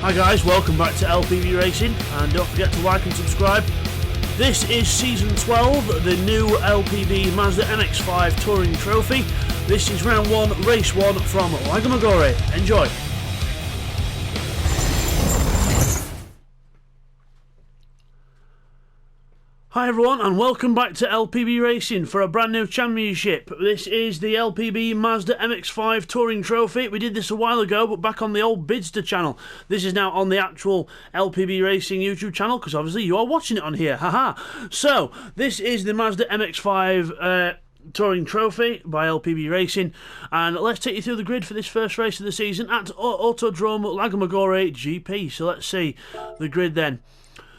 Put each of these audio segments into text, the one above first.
Hi guys, welcome back to LPB Racing, and don't forget to like and subscribe. This is Season 12, the new LPB Mazda MX5 Touring Trophy. This is Round 1, Race 1 from LAGO MAGGIORE. Enjoy! Hi everyone, and welcome back to LPB Racing for a brand new championship. This is the LPB Mazda MX5 Touring Trophy. We did this a while ago, but back on the old Bidster channel. This is now on the actual LPB Racing YouTube channel, because obviously you are watching it on here, haha. So, this is the Mazda MX5 Touring Trophy by LPB Racing, and let's take you through the grid for this first race of the season at Autodrome LAGO MAGGIORE GP. So let's see the grid then.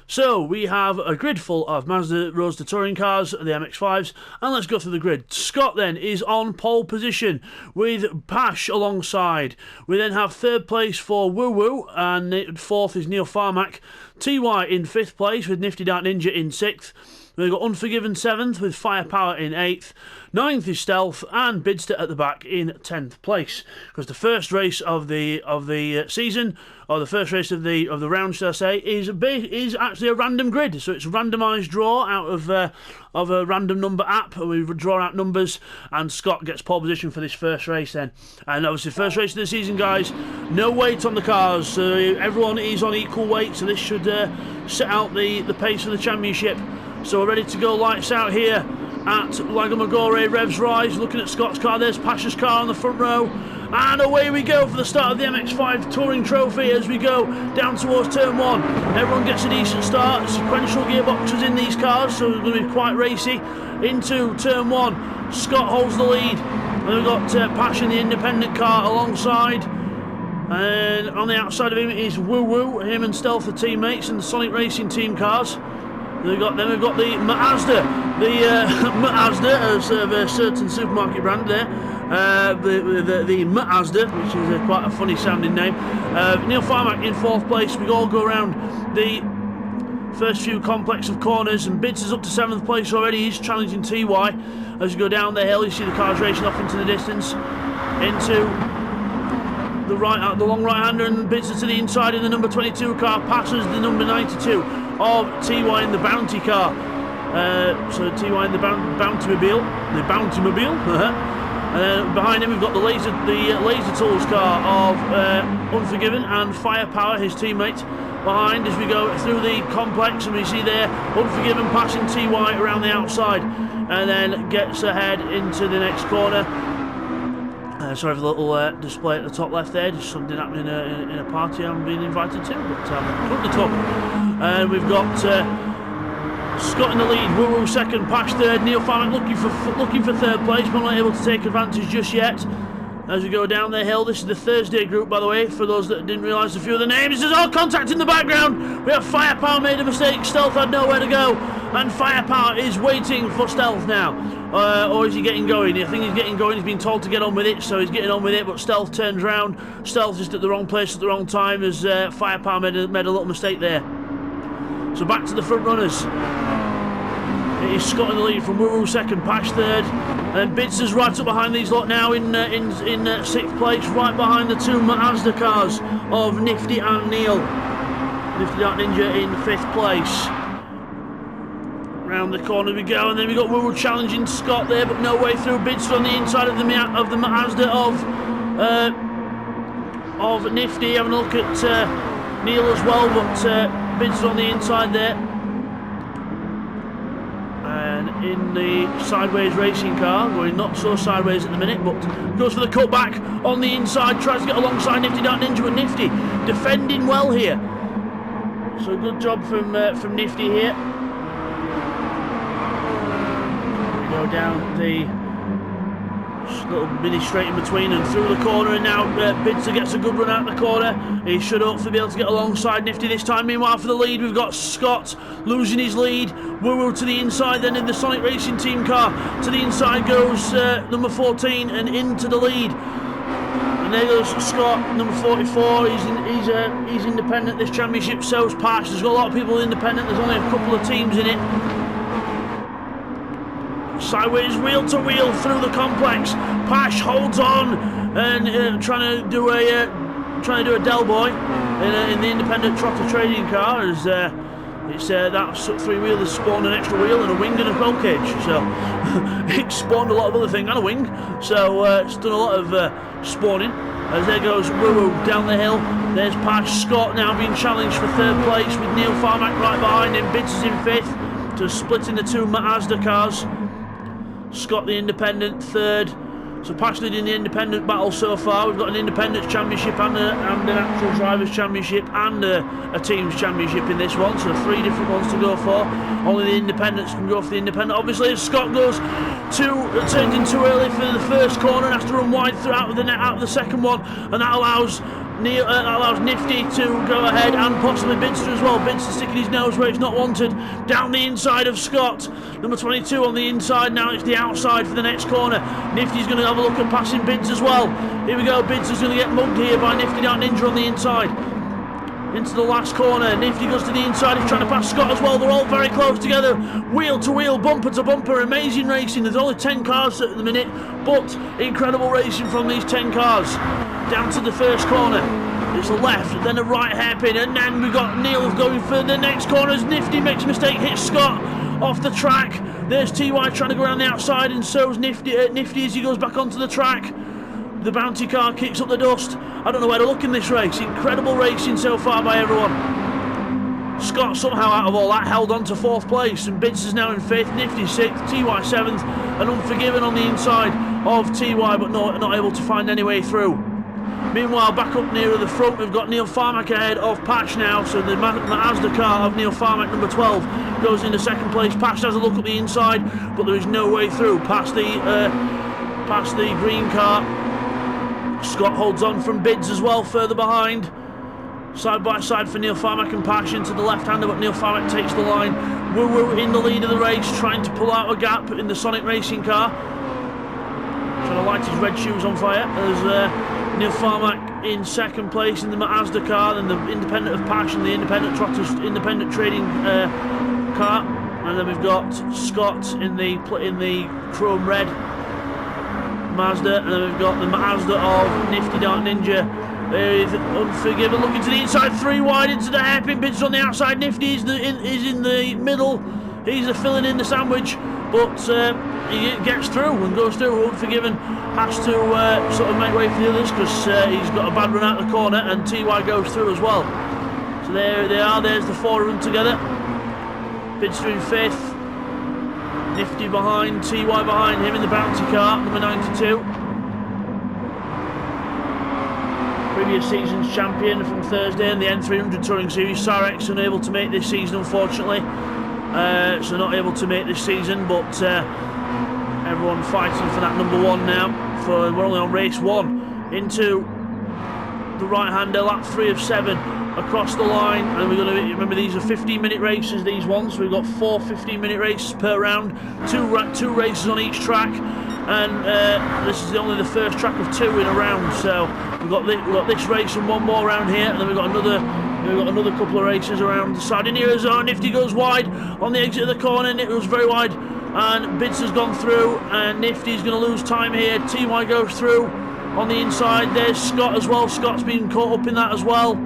So we have a grid full of Mazda Roadster touring cars, the MX-5s, and let's go through the grid. Scott then is on pole position with Pash alongside. We then have third place for Woo Woo, and fourth is Neil Farmack. TY in fifth place with Nifty Dark Ninja in sixth. We've got Unforgiven 7th with Firepower in 8th. 9th is Stealth, and Bidster at the back in 10th place. Because the first race of the season, or the first race of the round, shall I say, is actually a random grid. So it's a randomised draw out of a random number app. We draw out numbers, and Scott gets pole position for this first race then. And obviously, first race of the season, guys. No weight on the cars, so everyone is on equal weight. So this should set out the pace for the championship. So we're ready to go, lights out here at LAGO MAGGIORE. Revs rise, looking at Scott's car. There's Pasha's car on the front row. And away we go for the start of the MX5 Touring Trophy as we go down towards turn 1. Everyone gets a decent start. Sequential gearboxes in these cars, so it's going to be quite racy. Into turn 1, Scott holds the lead. And we've got Pasha in the independent car alongside. And on the outside of him is Woo Woo. Him and Stealth are teammates in the Sonic Racing team cars. We've got the Mazda, Mazda as a certain supermarket brand there, the Mazda, which is quite a funny sounding name. Neil Farmack in 4th place. We all go around the first few complex of corners, and Bits is up to 7th place already. He's challenging TY as you go down the hill. You see the cars racing off into the distance, into the long right-hander, and Bits to the inside in the number 22 car, passes the number 92 of TY in the Bounty car. So TY in the Bounty-mobile, and then behind him we've got the Laser Tools car of Unforgiven, and Firepower, his teammate, behind as we go through the complex, and we see there Unforgiven passing TY around the outside, and then gets ahead into the next corner. Sorry for the little display at the top left there, just something happening in a party I'm being invited to, but cut the top. And we've got Scott in the lead, Woo Woo second, Pash third, Neil Farmack looking for third place, but not able to take advantage just yet. As we go down the hill, this is the Thursday group, by the way, for those that didn't realise a few of the names. There's all contact in the background. We have Firepower made a mistake, Stealth had nowhere to go, and Firepower is waiting for Stealth now. Or is he getting going? I think he's getting going. He's been told to get on with it, so he's getting on with it, but Stealth turns around. Stealth just at the wrong place at the wrong time as Firepower made a little mistake there. So back to the front runners. It is Scott in the lead from Woo Woo second, Pash third, and Bits is right up behind these lot now in 6th place, right behind the two Mazda cars of Nifty and Neil. Nifty Dark Ninja in 5th place. Round the corner we go, and then we got Woo Woo challenging Scott there, but no way through. Bits on the inside of the Mazda of Nifty, having a look at Neil as well, but Bits on the inside there. And in the sideways racing car, going not so sideways at the minute, but goes for the cutback on the inside, tries to get alongside Nifty Dark Ninja, but Nifty defending well here. So good job from Nifty here. Go down the little mini straight in between and through the corner, and now Bidster gets a good run out the corner. He should hopefully be able to get alongside Nifty this time. Meanwhile, for the lead, we've got Scott losing his lead. Woo Woo to the inside, then in the Sonic Racing team car. To the inside goes number 14 and into the lead. And there goes Scott, number 44. He's independent this championship. So's Pash. There's got a lot of people independent. There's only a couple of teams in it. Sideways, wheel to wheel through the complex. Pash holds on and trying to do a Del Boy. in the independent trotter trading car, as it's that three-wheeler spawned an extra wheel and a wing and a roll cage, so it spawned a lot of other things and a wing, so it's done a lot of spawning. As there goes Woo Woo down the hill. There's Pash. Scott now being challenged for third place with Neil Farmack right behind him. Bids is in fifth, to splitting the two Mazda cars. Scott the independent third. So Pash leading the independent battle so far. We've got an independent championship and an actual drivers championship and a teams championship in this one. So 3 different ones to go for. Only the independents can go for the independent. Obviously, as Scott turns in too early for the first corner and has to run wide out of the second one, and that allows Nifty to go ahead, and possibly Bidster as well. Bidster sticking his nose where it's not wanted. Down the inside of Scott. Number 22 on the inside, now it's the outside for the next corner. Nifty's going to have a look at passing Bids as well. Here we go, Bidster's going to get mugged here by Nifty Dart Ninja on the inside. Into the last corner, Nifty goes to the inside, he's trying to pass Scott as well. They're all very close together, wheel to wheel, bumper to bumper, amazing racing. There's only 10 cars at the minute, but incredible racing from these 10 cars. Down to the first corner, it's a left, then a right hairpin, and then we've got Neil going for the next corner as Nifty makes a mistake, hits Scott off the track. There's TY trying to go around the outside, and so's Nifty as he goes back onto the track. The bounty car kicks up the dust. I don't know where to look in this race. Incredible racing so far by everyone. Scott somehow out of all that held on to 4th place, and Bids is now in 5th, Nifty 6th, TY 7th, and Unforgiven on the inside of TY, but not able to find any way through. Meanwhile, back up nearer the front, we've got Neil Farmack ahead of Pash now, so the Mazda car of Neil Farmack, number 12, goes into 2nd place. Pash has a look at the inside, but there is no way through past the green car. Scott holds on from Bids as well, further behind. Side by side for Neil Farmack and Pash into the left-hander, but Neil Farmack takes the line. Woo Woo in the lead of the race, trying to pull out a gap in the Sonic Racing car. Trying to light his red shoes on fire as Neil Farmack in 2nd place in the Mazda car, then the independent of Pash and the independent Trotters independent trading car. And then we've got Scott in the chrome red Mazda, and then we've got the Mazda of Nifty Dart Ninja with Unforgiven looking to the inside, 3 wide into the hairpin. Bids on the outside. Nifty is in the middle. He's filling in the sandwich, but he gets through and goes through. Unforgiven has to sort of make way for the others because he's got a bad run out of the corner, and TY goes through as well. So there they are. There's the 4 of them together. Bidster in 5th. Nifty behind, TY behind him in the bounty car, number 92. Previous season's champion from Thursday in the N300 Touring Series. Sarex unable to make this season, unfortunately. So not able to make this season, but everyone fighting for that number 1 now. We're only on race 1. Into the right-hander, lap 3 of 7. Across the line, and we're going to remember these are 15-minute races, these ones. We've got 4 15-minute races per round, two races on each track, and this is only the first track of 2 in a round. So we've got this race and 1 more round here, and then we've got another couple of races around the side. In here as well, Nifty goes wide on the exit of the corner, and it was very wide, and Bids has gone through, and Nifty's going to lose time here. TY goes through on the inside. There's Scott as well. Scott's been caught up in that as well.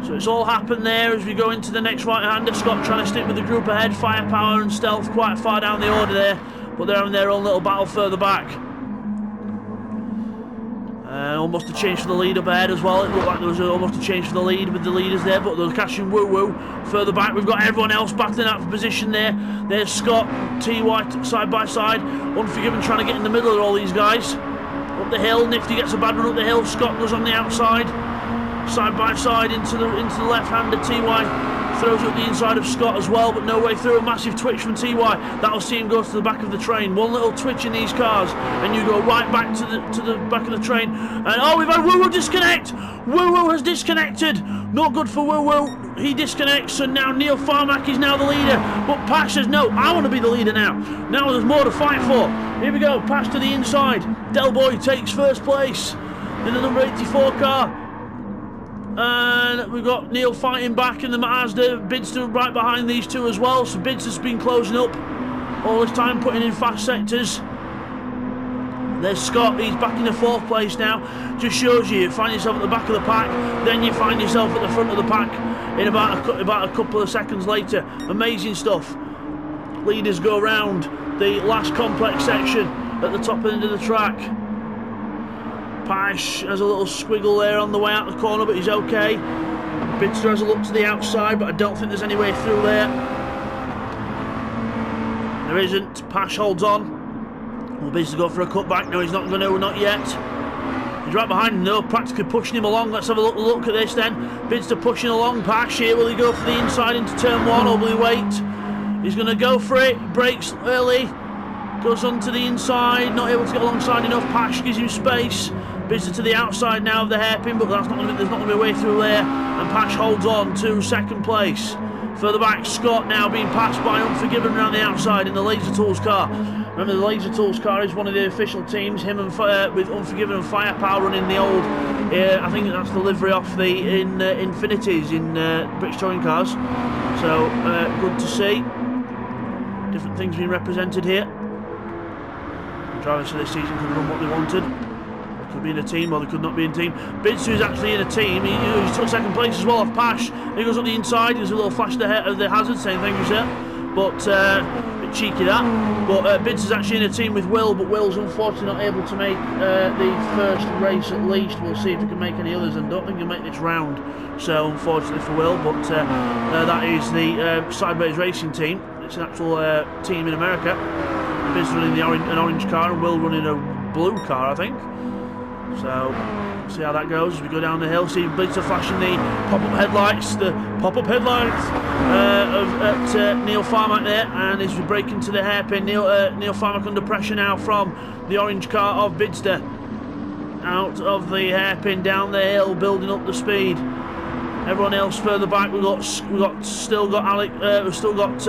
So it's all happened there as we go into the next right-hander. Scott trying to stick with the group ahead. Firepower and Stealth quite far down the order there, but they're having their own little battle further back. Almost a change for the lead up ahead as well. It looked like there was almost a change for the lead with the leaders there, but they're catching Woo Woo further back. We've got everyone else battling out for position there. There's Scott, TY side by side. Unforgiven trying to get in the middle of all these guys. Up the hill, Nifty gets a bad run up the hill. Scott goes on the outside. Side by side into the left-hander. TY throws up the inside of Scott as well, but no way through. A massive twitch from TY. That'll see him go to the back of the train. One little twitch in these cars, and you go right back to the back of the train. And oh, we've had Woo Woo disconnect. Woo Woo has disconnected. Not good for Woo Woo. He disconnects, and now Neil Farmack is now the leader. But Pash says, no, I want to be the leader now. Now there's more to fight for. Here we go. Pash to the inside. Del Boy takes 1st place in the number 84 car. And we've got Neil fighting back in the Mazda. Bidster right behind these 2 as well. So Bidster's been closing up all this time, putting in fast sectors. There's Scott, he's back in the 4th place now. Just shows you find yourself at the back of the pack, then you find yourself at the front of the pack in about a couple of seconds later. Amazing stuff. Leaders go round the last complex section at the top end of the track. Pash has a little squiggle there on the way out the corner, but he's okay. Bidster has a look to the outside, but I don't think there's any way through there. There isn't. Pash holds on. Will Bidster go for a cutback? No, he's not going to, not yet. He's right behind him though, practically pushing him along. Let's have a look at this then. Bidster pushing along. Pash here, will he go for the inside into turn 1 or will he wait? He's going to go for it, brakes early, goes on to the inside, not able to get alongside enough. Pash gives him space. Bidster to the outside now of the hairpin, but there's not going to be a way through there, and Pash holds on to 2nd place. Further back, Scott now being passed by Unforgiven around the outside in the Laser Tools car. Remember, the Laser Tools car is one of the official teams, him and with Unforgiven and Firepower running the old, I think that's the livery off the Infinities in British Touring cars. So, good to see. Different things being represented here. Drivers for this season could have done what they wanted. They could be in a team or they could not be in a team. Bidster is actually in a team. He took 2nd place as well off Pash. He goes up the inside. There's a little flash of the hazard saying thank you, sir. But a bit cheeky that. But Bidster's actually in a team with Will, but Will's unfortunately not able to make the 1st race at least. We'll see if he can make any others, and don't think he'll make this round. So unfortunately for Will, but that is the Sideways Racing team. It's an actual team in America. Bidster running an orange car and Will running a blue car, I think. So, see how that goes as we go down the hill. See Bidster flashing the pop-up headlights, at Neil Farmack there, and as we break into the hairpin, Neil Farmack under pressure now from the orange car of Bidster. Out of the hairpin, down the hill, building up the speed. Everyone else further back, we've still got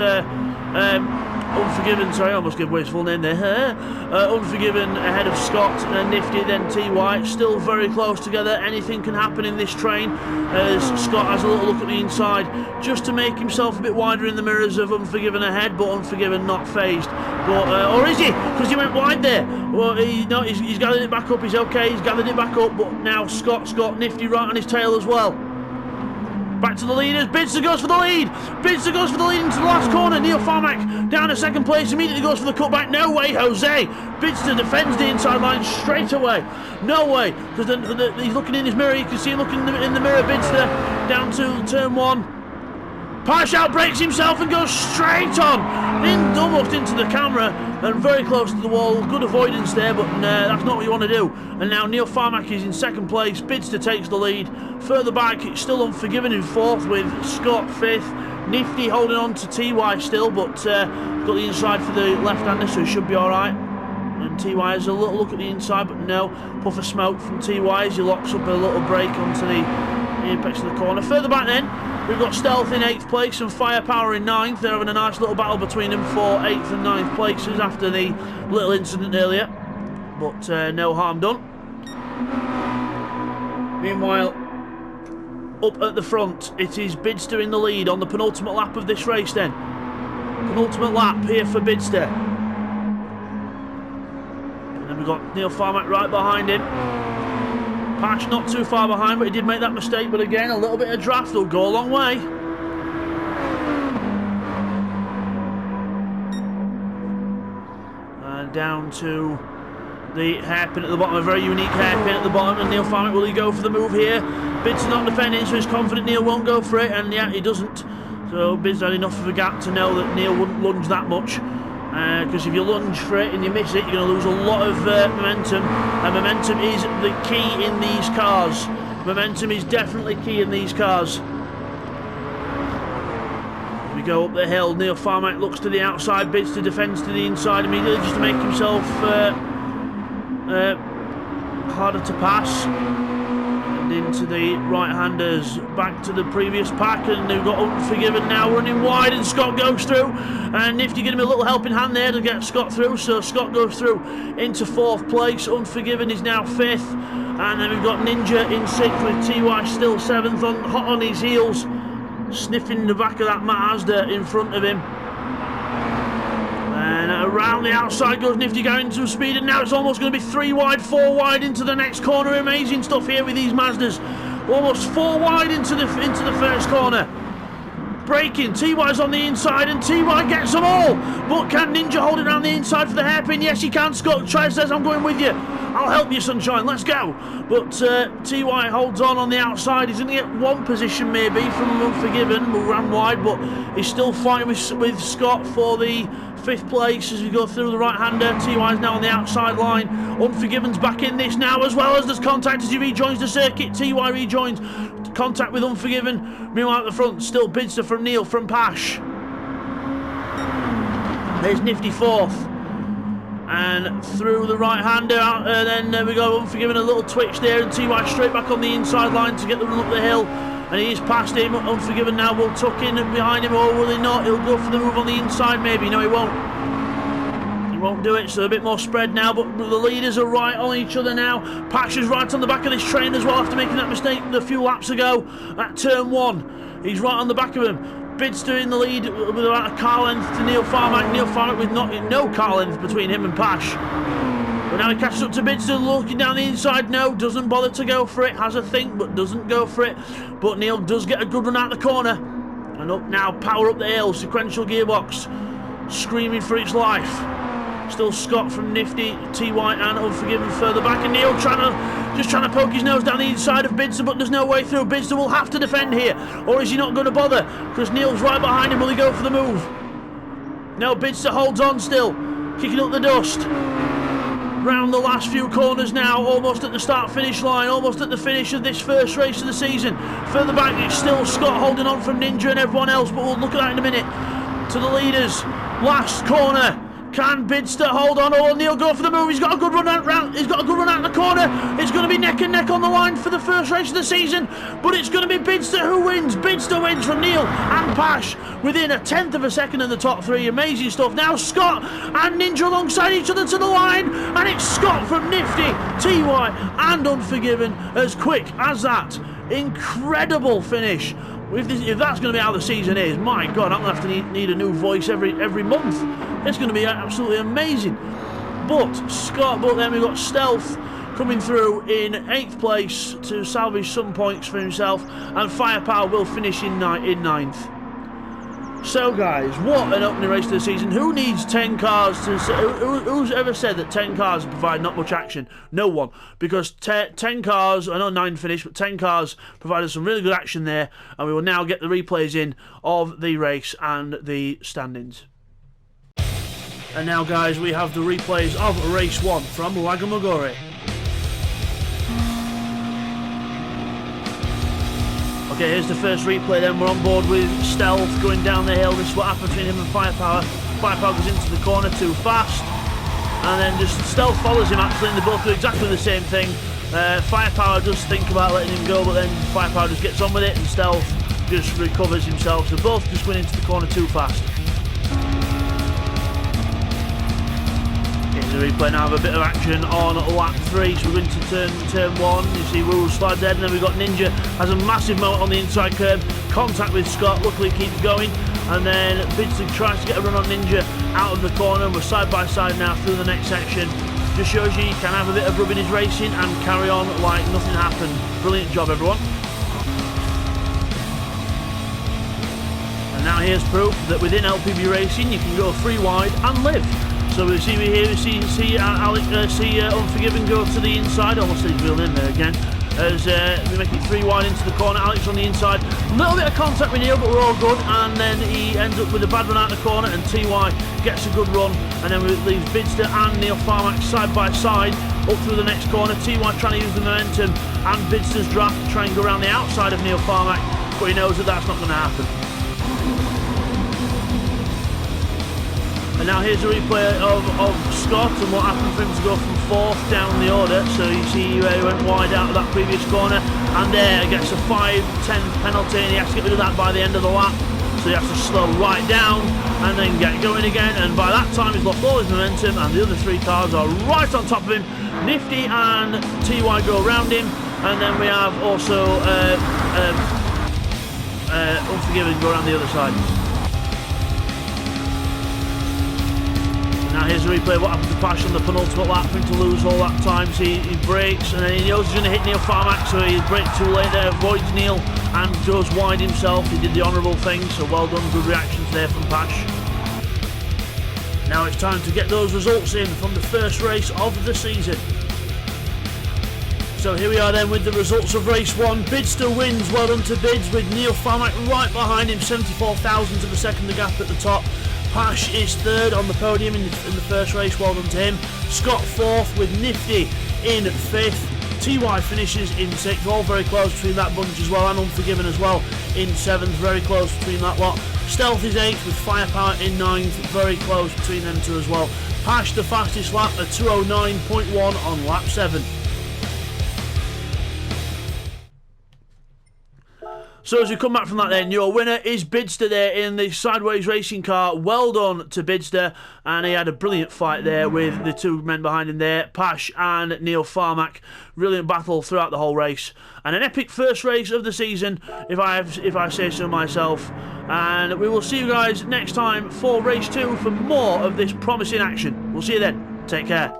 Unforgiven, sorry, I almost gave away his full name there. Unforgiven ahead of Scott, Nifty, then TY. Still very close together. Anything can happen in this train as Scott has a little look at the inside just to make himself a bit wider in the mirrors of Unforgiven ahead, but Unforgiven not phased. But, or is he? Because he went wide there. Well, he's gathered it back up. He's okay. He's gathered it back up. But now Scott's got Nifty right on his tail as well. Back to the leaders. Bidster goes for the lead. Bidster goes for the lead into the last corner. Neil Farmack down to 2nd place. Immediately goes for the cutback. No way, Jose. Bidster defends the inside line straight away. No way. Because he's looking in his mirror. You can see him looking in the mirror. Bidster down to turn 1. Pash outbrakes himself and goes straight on. Almost into the camera and very close to the wall. Good avoidance there, but that's not what you want to do. And now Neil Farmack is in 2nd place. Bidster takes the lead. Further back, it's still Unforgiven in 4th with Scott 5th. Nifty holding on to TY still, but got the inside for the left-hander, so he should be alright. And TY has a little look at the inside, but no. Puff of smoke from TY as he locks up a little brake onto the apex of the corner. Further back then, we've got Stealth in 8th place and Firepower in 9th. They're having a nice little battle between them for 8th and 9th places after the little incident earlier. But no harm done. Meanwhile, up at the front, it is Bidster in the lead on the penultimate lap of this race then. Penultimate lap here for Bidster. And then we've got Neil Farmack right behind him. Pash not too far behind, but he did make that mistake. But again, a little bit of draft will go a long way. And down to the hairpin at the bottom, a very unique hairpin at the bottom. And Neil Farmack, will he go for the move here? Bid's not defending, so he's confident Neil won't go for it. And yeah, he doesn't. So Bid's had enough of a gap to know that Neil wouldn't lunge that much. Because if you lunge for it and you miss it, you're going to lose a lot of momentum, and momentum is the key in these cars. Momentum is definitely key in these cars. We go up the hill. Neil Farmack looks to the outside, Bidster defends to the inside immediately just to make himself harder to pass. And into the right-handers, back to the previous pack, and they've got Unforgiven now running wide, and Scott goes through, and Nifty getting him a little helping hand there to get Scott through, so Scott goes through into 4th place. Unforgiven is now 5th, and then we've got Ninja in 6th with TY still 7th, hot on his heels, sniffing the back of that Mazda in front of him. And a Around the outside goes Nifty, going into speed, and now it's almost going to be 3 wide, 4 wide into the next corner. Amazing stuff here with these Mazdas. Almost 4 wide into the first corner. Braking, TY's on the inside, and TY gets them all. But can Ninja hold it around the inside for the hairpin? Yes, he can. Scott tries, says, I'm going with you. I'll help you, sunshine. Let's go. But TY holds on the outside. He's going to get one position maybe from Unforgiven, who ran wide, but he's still fighting with Scott for the 5th place as we go through the right-hander. TY is now on the outside line. Unforgiven's back in this now, as well as there's contact as he rejoins the circuit. TY rejoins contact with Unforgiven. Meanwhile at the front, still Bidster from Neil from Pash. There's Nifty 4th. And through the right-hander, and then we go Unforgiven, a little twitch there, and TY straight back on the inside line to get the run up the hill. And he is past him. Unforgiven now will tuck in behind him, or will he not? He'll go for the move on the inside maybe. No, he won't. He won't do it, so a bit more spread now, but the leaders are right on each other now. Pash is right on the back of this train as well after making that mistake a few laps ago at turn 1. He's right on the back of him. Bidster in the lead with about a car length to Neil Farmack. Neil Farmack with no car length between him and Pash. But now he catches up to Bidster, looking down the inside. No, doesn't bother to go for it. Has a think, but doesn't go for it. But Neil does get a good run out the corner. And up now, power up the hill. Sequential gearbox, screaming for its life. Still Scott from Nifty, TY and Unforgiven further back. And Neil just trying to poke his nose down the inside of Bidster, but there's no way through. Bidster will have to defend here. Or is he not going to bother? Because Neil's right behind him. Will he go for the move? No, Bidster holds on still. Kicking up the dust. Round the last few corners now, almost at the start-finish line, almost at the finish of this first race of the season. Further back, it's still Scott holding on from Ninja and everyone else, but we'll look at that in a minute. To the leaders, last corner. Can Bidster hold on, or will Neil go for the move? He's got a good run out. He's got a good run out in the corner. It's going to be neck and neck on the line for the first race of the season, but it's going to be Bidster who wins. Bidster wins from Neil and Pash within 1/10 of a second in the top 3. Amazing stuff. Now Scott and Ninja alongside each other to the line, and it's Scott from Nifty, TY and Unforgiven. As quick as that. Incredible finish. If that's going to be how the season is, my God, I'm going to have to need a new voice every month. It's going to be absolutely amazing. But then we've got Stealth coming through in 8th place to salvage some points for himself, and Firepower will finish in 9th. So guys, what an opening race to the season. Who needs 10 cars to... Who's ever said that 10 cars provide not much action? No one. Because 10 cars, I know 9 finished, but 10 cars provided some really good action there, and we will now get the replays in of the race and the standings. And now guys, we have the replays of race 1 from LAGO MAGGIORE. Okay, here's the first replay then. We're on board with Stealth going down the hill. This is what happened between him and Firepower. Firepower goes into the corner too fast, and then just Stealth follows him actually, and they both do exactly the same thing. Firepower does think about letting him go, but then Firepower just gets on with it, and Stealth just recovers himself. So both just went into the corner too fast. The replay now have a bit of action on lap 3, so we're into turn 1. You see Woo slide dead, and then we've got Ninja has a massive moment on the inside curb, contact with Scott, luckily keeps going, and then Bidster tries to get a run on Ninja out of the corner, and we're side by side now through the next section. Just shows you can have a bit of rub in his racing and carry on like nothing happened. Brilliant job everyone. And now here's proof that within LPB Racing you can go 3 wide and live. So we see Unforgiven go to the inside. Almost said his real name there again. As we make it 3 wide into the corner. Alex on the inside. A little bit of contact with Neil, but we're all good. And then he ends up with a bad run out of the corner, and TY gets a good run. And then we leave Bidster and Neil Farmack side by side up through the next corner. TY trying to use the momentum and Bidster's draft to try and go around the outside of Neil Farmack, but he knows that that's not going to happen. And now here's a replay of Scott and what happened for him to go from 4th down the order. So you see he went wide out of that previous corner, and there gets a 5/10 penalty, and he has to get rid of that by the end of the lap. So he has to slow right down and then get going again, and by that time he's lost all his momentum, and the other 3 cars are right on top of him. Nifty and TY go around him, and then we have also Unforgiven go around the other side. Now Now here's a replay of what happened to Pash on the penultimate lap, having to lose all that time. So he brakes, and then he knows he's going to hit Neil Farmack, so he braked too late there, avoids Neil and goes wide himself. He did the honourable thing, so well done, good reactions there from Pash. Now it's time to get those results in from the first race of the season. So here we are then with the results of race 1. Bidster wins, well done to Bids, with Neil Farmack right behind him, 74 thousandths of a second the gap at the top. Pash is third on the podium in the first race, well done to him. Scott fourth, with Nifty in fifth. TY finishes in sixth, all very close between that bunch as well, and Unforgiven as well in seventh, very close between that lot. Stealth is eighth, with Firepower in ninth, very close between them two as well. Pash the fastest lap at 209.1 on lap 7. So as we come back from that then, your winner is Bidster there in the Sideways Racing car. Well done to Bidster, and he had a brilliant fight there with the two men behind him there, Pash and Neil Farmack. Brilliant battle throughout the whole race, and an epic first race of the season, if I say so myself. And we will see you guys next time for race 2 for more of this promising action. We'll see you then. Take care.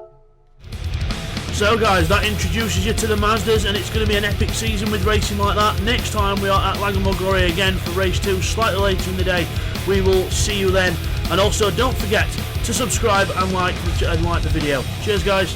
So guys, that introduces you to the Mazdas, and it's going to be an epic season with racing like that. Next time we are at LAGO MAGGIORE again for race 2, slightly later in the day. We will see you then. And also don't forget to subscribe and like the video. Cheers guys.